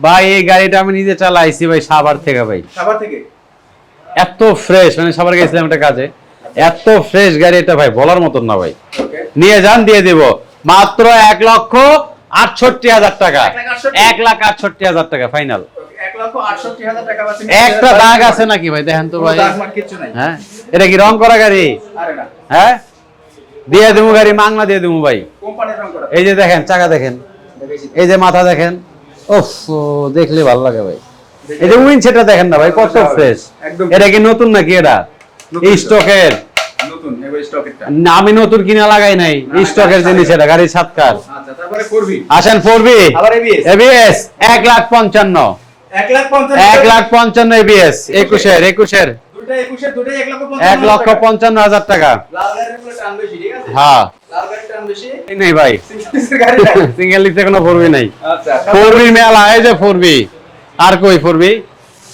Speaker 1: ভাই এই গাড়িটা আমি নিজে চালাইছি ভাই, সাভার থেকে ভাই।
Speaker 2: সাভার থেকে?
Speaker 1: এত ফ্রেশ, মানে সাভার গেছিলাম একটা কাজে, এত ফ্রেশ গাড়ি এটা ভাই, বলার মতন না ভাই। নিয়ে যান, দিয়ে দিব মাত্র 1,68,000 টাকা। 1,68,000 টাকা ফাইনাল।
Speaker 2: 1,68,000 টাকা পাচ্ছেন।
Speaker 1: একটা দাগ আছে নাকি ভাই? দেখেন তো ভাই।
Speaker 2: দাগ মার কিছু নাই।
Speaker 1: হ্যাঁ, এটা কি রং করা গাড়ি?
Speaker 2: আরে না।
Speaker 1: হ্যাঁ, দিয়ে দেবো গাড়ি, মাংনা দিয়ে দেবো ভাই।
Speaker 2: কোম্পানির রং করা।
Speaker 1: এই যে দেখেন চাকা দেখেন, এই যে মাথা দেখেন, ওফ, দেখলে ভালো লাগে ভাই। এই যে উইন সেটা দেখেন না ভাই, কত ফ্রেশ। এটা কি নতুন নাকি? এটা স্টকের
Speaker 2: নতুন, এবারে স্টকেরটা।
Speaker 1: না, আমি নতুন কিনা লাগাই নাই, স্টকের জিনিস এটা, গাড়ির সাতকার।
Speaker 2: আচ্ছা, তারপরে 4B।
Speaker 1: আসেন 4B,
Speaker 2: আবার ABS।
Speaker 1: এবিএস 1,55,000 1,55,000 এবিএস 21 এর।
Speaker 2: দুটো 21 এর, দুটোই
Speaker 1: 1,55,000 টাকা।
Speaker 2: লাল গাড়ির উপরে টান বেশি, ঠিক আছে?
Speaker 1: হ্যাঁ,
Speaker 2: লাল গাড়ির টান বেশি।
Speaker 1: এই নেই ভাই,
Speaker 2: সিঙ্গেল গাড়িটা।
Speaker 1: সিঙ্গেল লিখতে কোনো 4B নাই।
Speaker 2: আচ্ছা,
Speaker 1: 4B মেলা, এই যে 4B। আর কই 4B?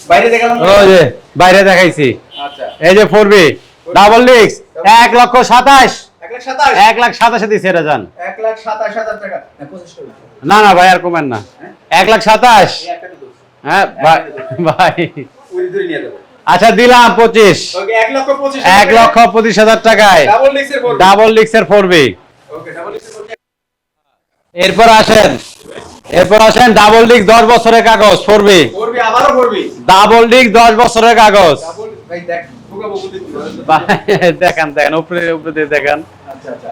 Speaker 2: বাইরে দেখালাম।
Speaker 1: ওই যে বাইরে দেখাইছি।
Speaker 2: আচ্ছা,
Speaker 1: এই যে 4B ডাবল ডিস্ক 1,27,000
Speaker 2: 1,27,000
Speaker 1: 1,27,000 দিছে এটা জান।
Speaker 2: 1,27,000 টাকা। 25 টাকা।
Speaker 1: না না ভাই, আর কমেন না। 1,27,000।
Speaker 2: এই একটা তো দোষ।
Speaker 1: হ্যাঁ ভাই, ভাই
Speaker 2: ওই ধরে নিয়ে দেব।
Speaker 1: আচ্ছা, দিলাম 25।
Speaker 2: ওকে, 1,25,000
Speaker 1: 1,25,000 টাকায়
Speaker 2: ডাবল ডিস্কের 4B।
Speaker 1: ডাবল ডিস্কের 4B।
Speaker 2: ওকে, ডাবল ডিস্কের 4B।
Speaker 1: এরপর আসেন ডাবল ডিস্ক 10 বছরের কাগজ 4B।
Speaker 2: 4B, আবারও 4B।
Speaker 1: ডাবল ডিস্ক 10 বছরের কাগজ।
Speaker 2: ডাবল ভাই দেখ, ঢোকা বকুল দিতে।
Speaker 1: ভাই দেখেন উপরে দিয়ে দেখেন,
Speaker 2: আচ্ছা আচ্ছা।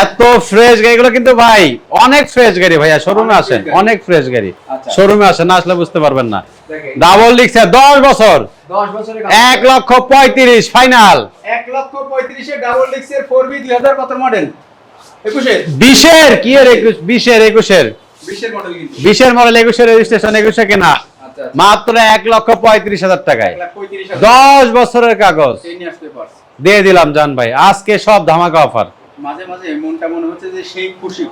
Speaker 1: এত ফ্রেশ গাড়িগুলো কিন্তু ভাই, অনেক ফ্রেশ গাড়ি ভাইয়া। শোরুমে আসেন, অনেক ফ্রেশ গাড়ি।
Speaker 2: আচ্ছা।
Speaker 1: শোরুমে আসেন, না আসলে বুঝতে পারবেন না।
Speaker 2: দেখেন,
Speaker 1: ডাবল ডিস্ক 10 বছর
Speaker 2: 10 বছরের
Speaker 1: 1,35,000 ফাইনাল।
Speaker 2: 1,35,000 এর ডাবল ডিস্কের 4B 2000 কত মডেল? 21 এর।
Speaker 1: 20 এর কি এর 20 এর 21 এর
Speaker 2: 20 এর মডেল কিন্তু।
Speaker 1: 20 এর মডেল, 21 এর রেজিস্ট্রেশন, 21 এ কেনা,
Speaker 2: আচ্ছা,
Speaker 1: মাত্র 1,35,000 টাকায়
Speaker 2: 1,35,000।
Speaker 1: 10 বছরের কাগজ।
Speaker 2: এই নিয়ে আসতে পারছ।
Speaker 1: দিয়ে দিলাম জান ভাই, আজকে সব ধামাকা অফার।
Speaker 2: মাঝে মাঝে মনটা মনে হচ্ছে যে সেই খুশি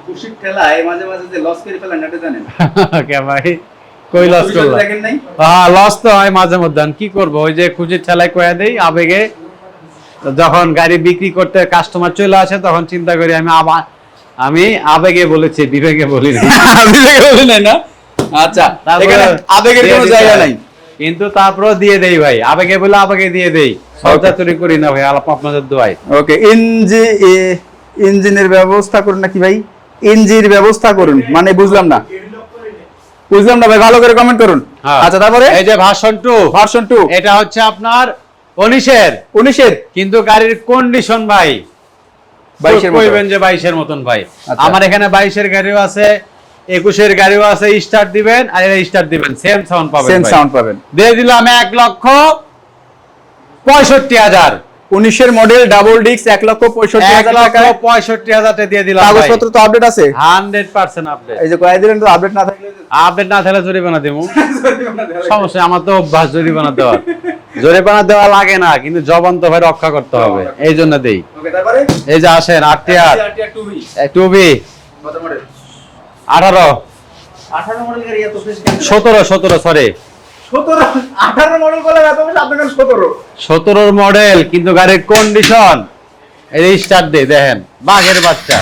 Speaker 2: ঠেলায় মাঝে মাঝে যে লস করে ফেলেন, এটা জানেন?
Speaker 1: কে ভাই, কই লস করলাম?
Speaker 2: দেখেন নাই?
Speaker 1: হ্যাঁ, লস তো হয় মাঝে মধ্যে, কি করব, ওই যে খুশির ঠেলায় কয়া দেই আবেগে। যখন গাড়ি বিক্রি করতে কাস্টমার চলে আসে, তখন চিন্তা করি আমি আবেগে বলেছি, বিবেকে বলি না।
Speaker 2: বিবেকে বলি নাই না? আচ্ছা, এখানে আবেগের কোনো জায়গা নাই।
Speaker 1: কিন্তু তারপরও দিয়ে দেই ভাই, আবেগে বলে আবেগে দিয়ে দেই, সরকারি করি না ভাই, আপনাদের দোয়ায়।
Speaker 2: ওকে, ইঞ্জিনের ব্যবস্থা করুন নাকি ভাই? ইঞ্জিনের ব্যবস্থা করুন মানে বুঝলাম না ভাই, ভালো করে কমেন্ট করুন। আচ্ছা, তারপরে
Speaker 1: এই যে ভার্সন 2, এটা হচ্ছে আপনার 19 এর, কিন্তু গাড়ির কন্ডিশন ভাই
Speaker 2: 22 এর মতো।
Speaker 1: কইবেন যে 22 এর মতন ভাই।
Speaker 2: আচ্ছা।
Speaker 1: আমার এখানে 22 এর গাড়িও আছে, 21 এর গাড়িও আছে, স্টার্ট দিবেন আর এটা স্টার্ট দিবেন, সেম সাউন্ড পাবেন।
Speaker 2: সেম সাউন্ড পাবেন।
Speaker 1: দিয়ে দিলাম 1,65,000।
Speaker 2: 19 এর মডেল ডাবল ডিস্ক 1,65,000 টাকা।
Speaker 1: 1,65,000 টাকা দিয়ে দিলাম।
Speaker 2: কাগজপত্র তো আপডেট আছে?
Speaker 1: 100% আপডেট।
Speaker 2: এই যে কয় দিলেন, তো আপডেট না থাকলে
Speaker 1: আপডেট না থাকলে জরিমানা দেবো। সমস্যা, আমার তো অভ্যাস জরিমানা দেওয়ার। জরিমানা দেওয়া লাগে না, কিন্তু জবান তো ভাই রক্ষা করতে হবে, এই জন্য দেই।
Speaker 2: ওকে, তারপরে
Speaker 1: এই যে আসেন আরটিআর
Speaker 2: আরটিআর 2V
Speaker 1: 2B
Speaker 2: কত মডেল?
Speaker 1: 18
Speaker 2: 18 মডেল গাড়ি এত বেশি কেন?
Speaker 1: 17 সরি
Speaker 2: 17 18 মডেল বলে এত বেশি, আপনার কাছে 17
Speaker 1: 17 মডেল, কিন্তু গাড়ির কন্ডিশন এই স্টার্ট দিয়ে দেখেন বাঘের বাচ্চা।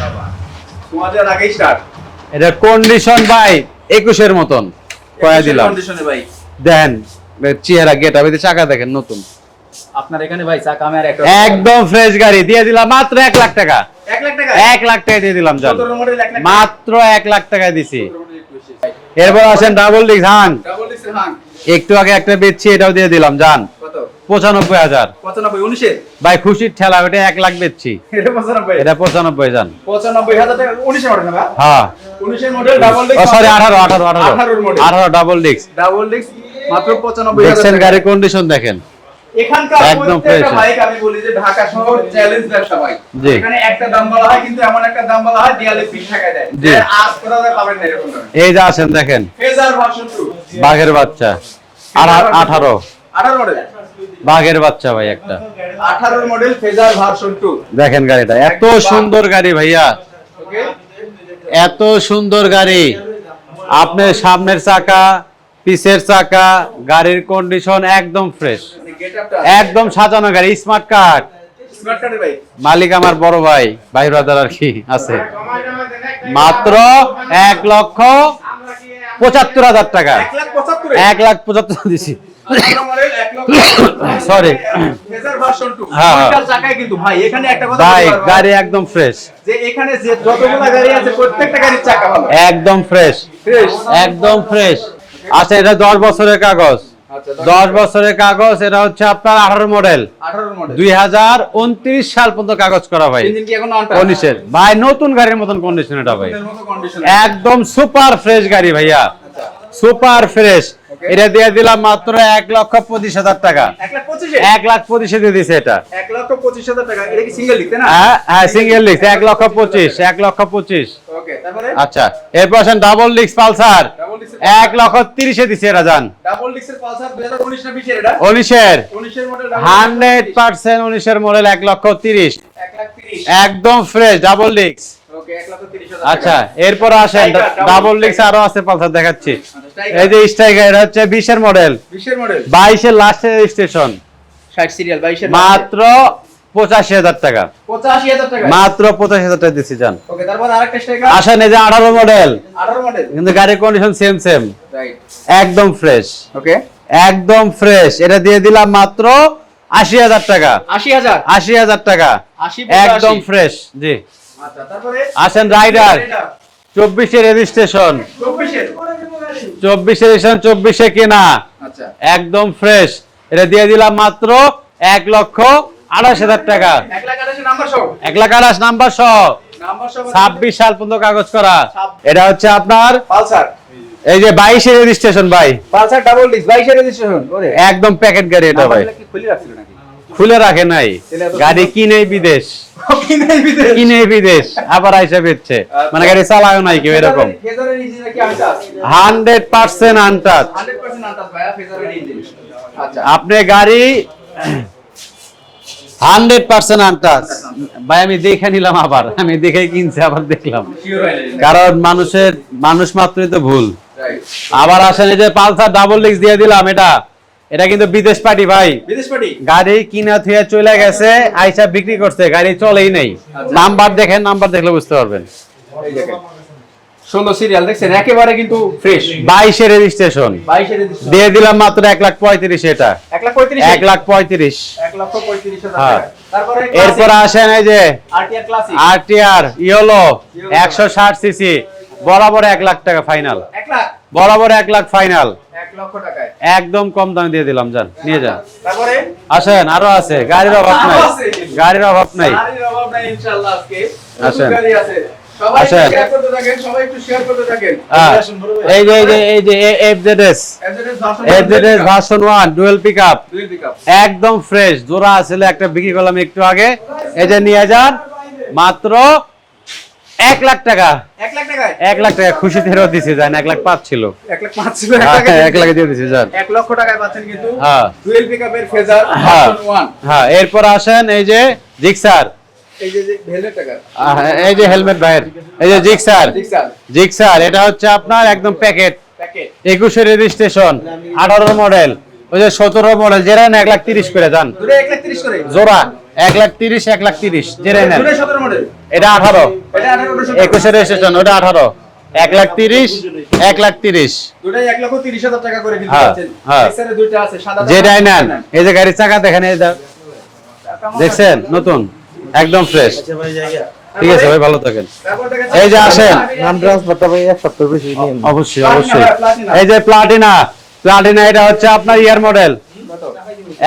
Speaker 2: বাবা তোমাদের আগেই স্টার্ট।
Speaker 1: এটা কন্ডিশন ভাই 21 এর মতন কয়া দিলাম।
Speaker 2: কন্ডিশনে ভাই
Speaker 1: দেখেন চেহারা গেট আপ, চাকা দেখেন নতুন।
Speaker 2: আপনার এখানে ভাই চাকা আমি আর একটা
Speaker 1: একদম ফ্রেশ গাড়ি দিয়ে দিলাম মাত্র 1 লাখ টাকা।
Speaker 2: 1 লাখ টাকা
Speaker 1: 1 লাখ টাকা দিয়ে দিলাম জান,
Speaker 2: 17 মডেল 1 লাখ
Speaker 1: মাত্র 1 লাখ টাকা দিছি।
Speaker 2: 17 মডেল একটু বেশি ভাই।
Speaker 1: এরপর আসেন double disc Hang,
Speaker 2: double ডিক্সের Hang
Speaker 1: একটু আগে একটা বেচছি, এটাও দিয়ে দিলাম জান
Speaker 2: কত?
Speaker 1: 95,000।
Speaker 2: 95 19 এর
Speaker 1: ভাই খুশির ঠেলা, ওটা 1 লাখ বেচছি,
Speaker 2: এটা 95
Speaker 1: এটা 95 জান।
Speaker 2: 95,000 টাকা 19 এর মডেল না ভাই?
Speaker 1: হ্যাঁ
Speaker 2: 19 এর মডেল ডাবল ডিক্স
Speaker 1: sorry 18
Speaker 2: model
Speaker 1: 18 double disc.
Speaker 2: Double ডিক্স মাত্র 95,000
Speaker 1: দেখছেন
Speaker 2: টাকা।
Speaker 1: গাড়ির কন্ডিশন দেখেন
Speaker 2: এখানকার
Speaker 1: একদম
Speaker 2: প্রত্যেকটা
Speaker 1: fresh।
Speaker 2: বাইক আমি বলি যে ঢাকা শহর চ্যালেঞ্জ ব্যবসা ভাই।
Speaker 1: জি।
Speaker 2: এখানে একটা দাম বলা হয়, কিন্তু এমন একটা দাম বলা হয় দেয়ালে পিঠ ঠেকায় দেয়।
Speaker 1: জি।
Speaker 2: এর আজ কোথাও পাবেন না এরকম দামে।
Speaker 1: এই যে আসেন দেখেন
Speaker 2: ফেজার ভার্সন 2
Speaker 1: বাঘের বাচ্চা 18
Speaker 2: 18 মডেল
Speaker 1: বাঘের বাচ্চা ভাই একটা
Speaker 2: 18 মডেল ফেজার ভার্সন 2
Speaker 1: দেখেন গাড়িটা এত সুন্দর গাড়ি ভাইয়া,
Speaker 2: ওকে।
Speaker 1: এত সুন্দর গাড়ি। আপনার সামনের চাকা পিছের চাকা গাড়ির কন্ডিশন একদম ফ্রেশ,
Speaker 2: গেটআপটা
Speaker 1: একদম সাজানো গাড়ি, স্মার্ট কার্ড।
Speaker 2: স্মার্ট কার্ডের ভাই
Speaker 1: মালিক আমার বড় ভাই ব্রাদার আর কি আছে। মাত্র 1,75,000 টাকা,
Speaker 2: 1,75,000
Speaker 1: 1,75,000 দিছি।
Speaker 2: 18 মডেল 1,00,000
Speaker 1: সরি
Speaker 2: ফেজার ভার্সন 2
Speaker 1: হ্যাঁ, হ্যাঁ।
Speaker 2: দুইটার চাকায় কিন্তু ভাই এখানে একটা কথা
Speaker 1: ভাই
Speaker 2: বলতে পারবো
Speaker 1: গাড়ি একদম ফ্রেশ,
Speaker 2: যে এখানে যে যতগুলো গাড়ি আছে প্রত্যেকটা গাড়ির চাকা ভালো
Speaker 1: একদম ফ্রেশ,
Speaker 2: ফ্রেশ।
Speaker 1: একদম ফ্রেশ। আচ্ছা এটা 10 বছরের কাগজ,
Speaker 2: আচ্ছা
Speaker 1: 10 বছরের কাগজ। এটা হচ্ছে আপনার 18 মডেল,
Speaker 2: 18 মডেল
Speaker 1: 2029 সাল পর্যন্ত কাগজ করা ভাই।
Speaker 2: ইঞ্জিন কি এখন অন
Speaker 1: 19 ভাই, নতুন গাড়ির মতন কন্ডিশন এটা ভাই,
Speaker 2: এর মতো কন্ডিশন
Speaker 1: একদম সুপার ফ্রেশ গাড়ি ভাইয়া, সুপার ফ্রেশ। এটা দিয়ে দিলাম মাত্র 1,25,000 টাকা,
Speaker 2: 1,25,000
Speaker 1: 1,25,000 দিয়ে দিছে এটা।
Speaker 2: 1,25,000 টাকা। এটা কি সিঙ্গেল লিখতে না?
Speaker 1: হ্যাঁ হ্যাঁ সিঙ্গেল লিক্স 1,25,000, 1,25,000।
Speaker 2: ওকে, তারপরে
Speaker 1: আচ্ছা এরপর আসেন ডাবল ডিস্ক পালসার,
Speaker 2: ডাবল ডিক্সের
Speaker 1: 1,30,000 দিছে এটা জান।
Speaker 2: ডাবল ডিক্সের পালসার 2019 না 20 এর এটা?
Speaker 1: 19
Speaker 2: 19 এর মডেল
Speaker 1: 100% 19 মডেল 1,30,000
Speaker 2: 1,30,000
Speaker 1: একদম ফ্রেশ ডাবল ডিস্ক।
Speaker 2: ওকে, 1,30,000
Speaker 1: আচ্ছা এরপর আসেন ডাবল ডিস্ক আরো আছে পালসার দেখাচ্ছি। এই যে স্ট্রাইকার, এটা হচ্ছে 20 এর মডেল,
Speaker 2: 20 এর মডেল
Speaker 1: 22 এর লাস্টের রেজিস্ট্রেশন,
Speaker 2: 60 সিরিয়াল 22 এর
Speaker 1: মাত্র 85,000 টাকা,
Speaker 2: 85,000 টাকা।
Speaker 1: মাত্র 85,000 টাকা দিছি জান।
Speaker 2: ওকে, তারপর আরেকটা স্ট্রাইকার
Speaker 1: আসেন এই যে 18 মডেল,
Speaker 2: 18 মডেল
Speaker 1: কিন্তু গাড়ির কন্ডিশন সেম
Speaker 2: রাইট।
Speaker 1: একদম ফ্রেশ,
Speaker 2: ওকে,
Speaker 1: একদম ফ্রেশ। এটা দিয়ে দিলাম মাত্র 80,000 টাকা,
Speaker 2: 80,000
Speaker 1: 80,000 টাকা
Speaker 2: 80
Speaker 1: একদম ফ্রেশ। জি
Speaker 2: আচ্ছা, তারপরে
Speaker 1: আসেন রাইডার 24 এর রেজিস্ট্রেশন,
Speaker 2: 24 এর
Speaker 1: 24 এর রেজিস্ট্রেশন, 24 এ কেনা,
Speaker 2: আচ্ছা
Speaker 1: একদম ফ্রেশ। এটা দিয়ে দিলাম মাত্র 1,28,000 টাকা,
Speaker 2: 1,28,000 নাম্বার সহ
Speaker 1: 1,28,000 নাম্বার সহ,
Speaker 2: নাম্বার সহ
Speaker 1: 26 সাল পর্যন্ত কাগজ করা। এটা হচ্ছে আপনার
Speaker 2: পালসার
Speaker 1: এই যে 22 এর রেজিস্ট্রেশন ভাই,
Speaker 2: পালসার ডাবল ডিক্স 22 এর রেজিস্ট্রেশন। ওরে
Speaker 1: একদম প্যাকেট গাড়ি এটা ভাই,
Speaker 2: নাম্বারগুলো কি খুলে রাখছিল নাকি?
Speaker 1: খুলে রাখে নাই,
Speaker 2: তাহলে এত
Speaker 1: গাড়ি কিনে বিদেশ,
Speaker 2: কিনে বিদেশ
Speaker 1: কিনে বিদেশ আবার আইসা বেচছে, মানে গাড়ি চালায় নাই কেউ এরকম।
Speaker 2: ফেজারের ইঞ্জিন কি আনটাস?
Speaker 1: 100% আনটাচ।
Speaker 2: 100% আনটাস ভাইয়া ফেজারের ইঞ্জিন। আচ্ছা,
Speaker 1: আপনি গাড়ি 100% আনটাচ ভাই, আমি দেখে নিলাম, আবার আমি দেখে কিনছি আবার দেখলাম,
Speaker 2: শিওর হইলেন?
Speaker 1: কারণ মানুষ মাত্রই তো ভুল।
Speaker 2: রাইট।
Speaker 1: আবার আসেন এই যে পালসার ডাবল ডিস্ক দিয়ে দিলাম, এটা কিন্তু বিদেশ পার্টি ভাই,
Speaker 2: বিদেশ পার্টি
Speaker 1: গাড়ি কিনা থুয়া চলে গেছে, আইসা বিক্রি করছে, গাড়ি চলেই নাই। নাম্বার দেখেন, নাম্বার দেখলে বুঝতে পারবেন।
Speaker 2: এই দেখেন সুন্দর সিরিয়াল দেখছেন, একেবারে কিন্তু ফ্রেশ।
Speaker 1: 22 এর রেজিস্ট্রেশন
Speaker 2: 22 এর রেজিস্ট্রেশন
Speaker 1: দিয়ে দিলাম মাত্র 1,35,000 এটা,
Speaker 2: 1,35,000
Speaker 1: 1,35,000।
Speaker 2: 1,35,000
Speaker 1: হ্যাঁ।
Speaker 2: টাকা। তারপরে
Speaker 1: এরপর আসেন এই যে
Speaker 2: RTR classic
Speaker 1: RTR yellow 160 CC, বরাবর 1 লাখ টাকা ফাইনাল,
Speaker 2: 1 লাখ
Speaker 1: বরাবর 1 লাখ ফাইনাল,
Speaker 2: 1 লক্ষ টাকায়।
Speaker 1: একদম কম দামে দিয়ে দিলাম, যান নিয়ে যান।
Speaker 2: তারপরে
Speaker 1: আসেন আরো আছে, গাড়ির অভাব নাই, গাড়ির অভাব নাই।
Speaker 2: গাড়ির অভাব নাই ইনশাআল্লাহ। আজকে
Speaker 1: আসেন।
Speaker 2: গাড়ি আছে, সবাই
Speaker 1: আসেন।
Speaker 2: শেয়ার করতে থাকেন, সবাই একটু শেয়ার করতে থাকেন।
Speaker 1: হ্যাঁ, এই যে FZS
Speaker 2: FZS
Speaker 1: version 1 dual pickup,
Speaker 2: দুই পিকআপ
Speaker 1: একদম ফ্রেশ, জোড়া ছিল একটা বিক্রি করলাম একটু আগে, এই যে নিয়ে যান মাত্র 1 লাখ টাকা
Speaker 2: 1 লাখ টাকায়
Speaker 1: 1 লাখ টাকা খুশিতে ফেরত দিছি জান 1 লাখ 5 ছিল
Speaker 2: 1 লাখ 5 ছিল
Speaker 1: 1 লাখ দিয়ে দিছি জান
Speaker 2: 1 লক্ষ টাকায় পাচ্ছেন কিন্তু
Speaker 1: হ্যাঁ
Speaker 2: ডুয়েল পিকআপের ফেজার
Speaker 1: হ্যাঁ
Speaker 2: ভার্সন 1।
Speaker 1: হ্যাঁ এরপর আসেন এই যে জিক্সার
Speaker 2: এই যে ভেলভেট টাকা
Speaker 1: এই যে হেলমেট ভাইয়ের এই যে জিক্সার
Speaker 2: জিক্সার
Speaker 1: জিক্সার এটা হচ্ছে আপনার একদম প্যাকেট
Speaker 2: প্যাকেট
Speaker 1: 21 রেজিস্ট্রেশন 18 মডেল ওই যে 17 মডেল যেটা 1 লাখ 30 করে যান
Speaker 2: দুটো 1 লাখ 30 করে
Speaker 1: জোড়া 1 লাখ 30 1 লাখ 30 যেটা নেন
Speaker 2: দুটো 17 মডেল
Speaker 1: এটা 18
Speaker 2: এটা 18
Speaker 1: 21 রেজিস্ট্রেশন ওটা 18 1 লাখ 30 1 লাখ 30
Speaker 2: দুটোই 1 লক্ষ 30 হাজার টাকা করে কিন্তু
Speaker 1: হ্যাঁ,
Speaker 2: পাচ্ছেন
Speaker 1: হ্যাঁ।
Speaker 2: জিক্সারের দুটো আছে সাদা
Speaker 1: যেটাই নেন এই যে গাড়ির চাকা দেখেন এই যে দেখছেন নতুন একদম ফ্রেশ ঠিক আছে ভাই ভালো থাকেন এই যে আসেন অবশ্যই অবশ্যই এই যে প্লাটিনা প্লাটিনা এটা হচ্ছে আপনার ইয়ার মডেল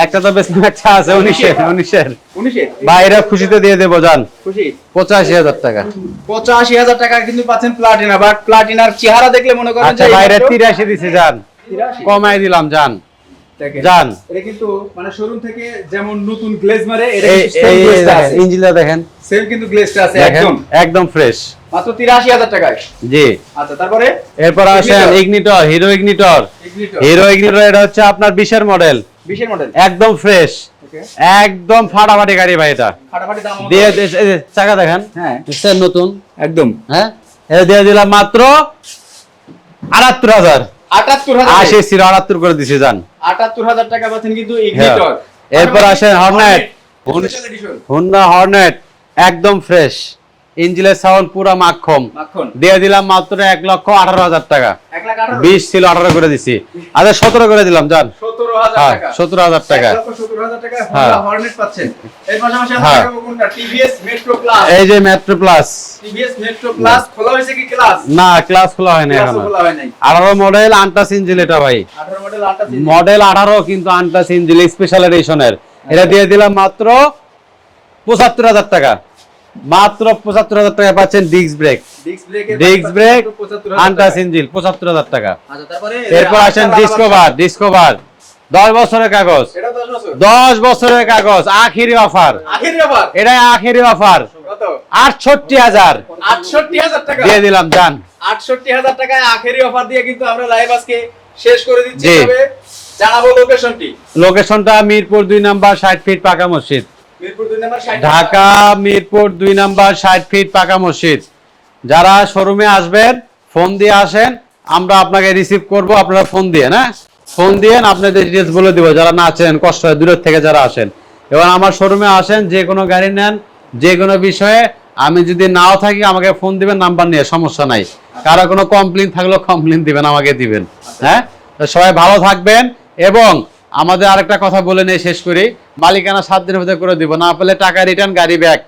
Speaker 1: একটা তো বেশ একটা আছে 19 বা এটা খুশিতে দিয়ে দেবো জান
Speaker 2: খুশি
Speaker 1: 85,000 টাকা
Speaker 2: 85,000 টাকা কিন্তু পাচ্ছেন প্লাটিনা বাট প্লাটিনার চেহারা দেখলে মনে করেন
Speaker 1: আচ্ছা বাইরে 83 দিছে জান
Speaker 2: 83
Speaker 1: কমাই দিলাম জান
Speaker 2: দেখেন
Speaker 1: জান
Speaker 2: এটা কিন্তু মানে শোরুম থেকে যেমন নতুন গ্লেজ মারে এটা
Speaker 1: এই
Speaker 2: সেম গ্লেজটা আছে
Speaker 1: ইঞ্জিনটা দেখেন
Speaker 2: সেম কিন্তু গ্লেজটা আছে
Speaker 1: দেখেন
Speaker 2: একদম
Speaker 1: একদম ফ্রেশ
Speaker 2: মাত্র 83,000 টাকায়।
Speaker 1: জি
Speaker 2: আচ্ছা তারপরে
Speaker 1: এরপর আসেন ignitor hero ignitor
Speaker 2: ignitor
Speaker 1: hero ignitor এটা হচ্ছে আপনার 20 এর মডেল
Speaker 2: 20 এর মডেল
Speaker 1: একদম ফ্রেশ
Speaker 2: ওকে
Speaker 1: একদম ফাটাফাটি গাড়ি ভাই এটা
Speaker 2: ফাটাফাটি দাম
Speaker 1: দিয়ে এই যে চাকা দেখেন
Speaker 2: হ্যাঁ
Speaker 1: দেখছেন নতুন
Speaker 2: একদম
Speaker 1: হ্যাঁ এটা দিয়ে দিলাম মাত্র 78,000
Speaker 2: 78,000
Speaker 1: 80 ছিল 78 করে দিছি জান
Speaker 2: 78,000 টাকা পাচ্ছেন কিন্তু ইগনিটর।
Speaker 1: এরপর আসেন Hornet
Speaker 2: special edition
Speaker 1: Honda Hornet একদম ফ্রেশ ইঞ্জিনের সাউন্ড পুরো মাখন
Speaker 2: মাখন
Speaker 1: দিয়ে দিলাম মাত্র 1,18,000 টাকা
Speaker 2: 1,18,000
Speaker 1: 20 ছিল 18 করে দিছি আচ্ছা 17 করে দিলাম জান
Speaker 2: 17,000
Speaker 1: হ্যাঁ
Speaker 2: টাকা
Speaker 1: 17,000 টাকা
Speaker 2: 1,17,000 টাকা
Speaker 1: হ্যাঁ।
Speaker 2: হোন্ডা হর্নেট পাচ্ছেন। এর পাশাপাশি
Speaker 1: হ্যাঁ।
Speaker 2: আপনারা কোনটা টিভিএস মেট্রো প্লাস
Speaker 1: এই যে metro plus
Speaker 2: TVS metro plus খোলা হয়েছে কি ক্লাস
Speaker 1: না ক্লাস খোলা হয়নি
Speaker 2: ক্লাস
Speaker 1: এখনো
Speaker 2: খোলা হয় নাই
Speaker 1: 18 মডেল আনটাচ ইঞ্জিন এটা ভাই
Speaker 2: 18 মডেল 28
Speaker 1: মডেল 18 কিন্তু আনটাচ ইঞ্জিন স্পেশাল এডিশনের এটা দিয়ে দিলাম মাত্র 75,000 টাকা মাত্র 75,000 টাকা পাচ্ছেন disc brake disc brake untouch engine 75,000 টাকা
Speaker 2: আচ্ছা তারপরে
Speaker 1: এরপর আসেন ডিসকভার 10 বছরের কাগজ
Speaker 2: এটা 10 বছর
Speaker 1: 10 বছরের কাগজ আখেরি অফার
Speaker 2: আখেরি অফার
Speaker 1: এটা আখেরি অফার
Speaker 2: কত
Speaker 1: 68,000
Speaker 2: 68,000 টাকা
Speaker 1: দিয়ে দিলাম জান
Speaker 2: 68,000 টাকায় আখেরি অফার দিয়ে কিন্তু আমরা লাইভ আজকে শেষ করে দিচ্ছি।
Speaker 1: জি।
Speaker 2: তবে জানাবো লোকেশনটি
Speaker 1: লোকেশনটা মিরপুর 2 নাম্বার 60 ফিট পাকা মসজিদ
Speaker 2: মিরপুর 2 নম্বর 60
Speaker 1: ঢাকা মিরপুর 2 নাম্বার 60 ফিট পাকা মসজিদ যারা শোরুমে আসবেন ফোন দিয়ে আসেন আমরা আপনাকে রিসিভ করব আপনারা ফোন দিয়ে না ফোন দিয়ে আপনাদের ডিটেইলস বলে দিব যারা না আছেন কষ্ট হয় দূরের থেকে যারা আসেন এবার আমার শোরুমে আসেন যে কোনো গাড়ি নেন যে কোনো বিষয়ে আমি যদি নাও থাকি আমাকে ফোন দিবেন নাম্বার নিয়ে সমস্যা নাই কারো কোনো কমপ্লেইন থাকলেও কমপ্লেইন দিবেন আমাকে দিবেন হ্যাঁ তো সবাই ভালো থাকবেন এবং আমাদের আরেকটা কথা বলে নিয়ে শেষ করি মালিকানা 7 দিনের মধ্যে করে দিব না পেলে টাকা রিটার্ন গাড়ি ব্যাক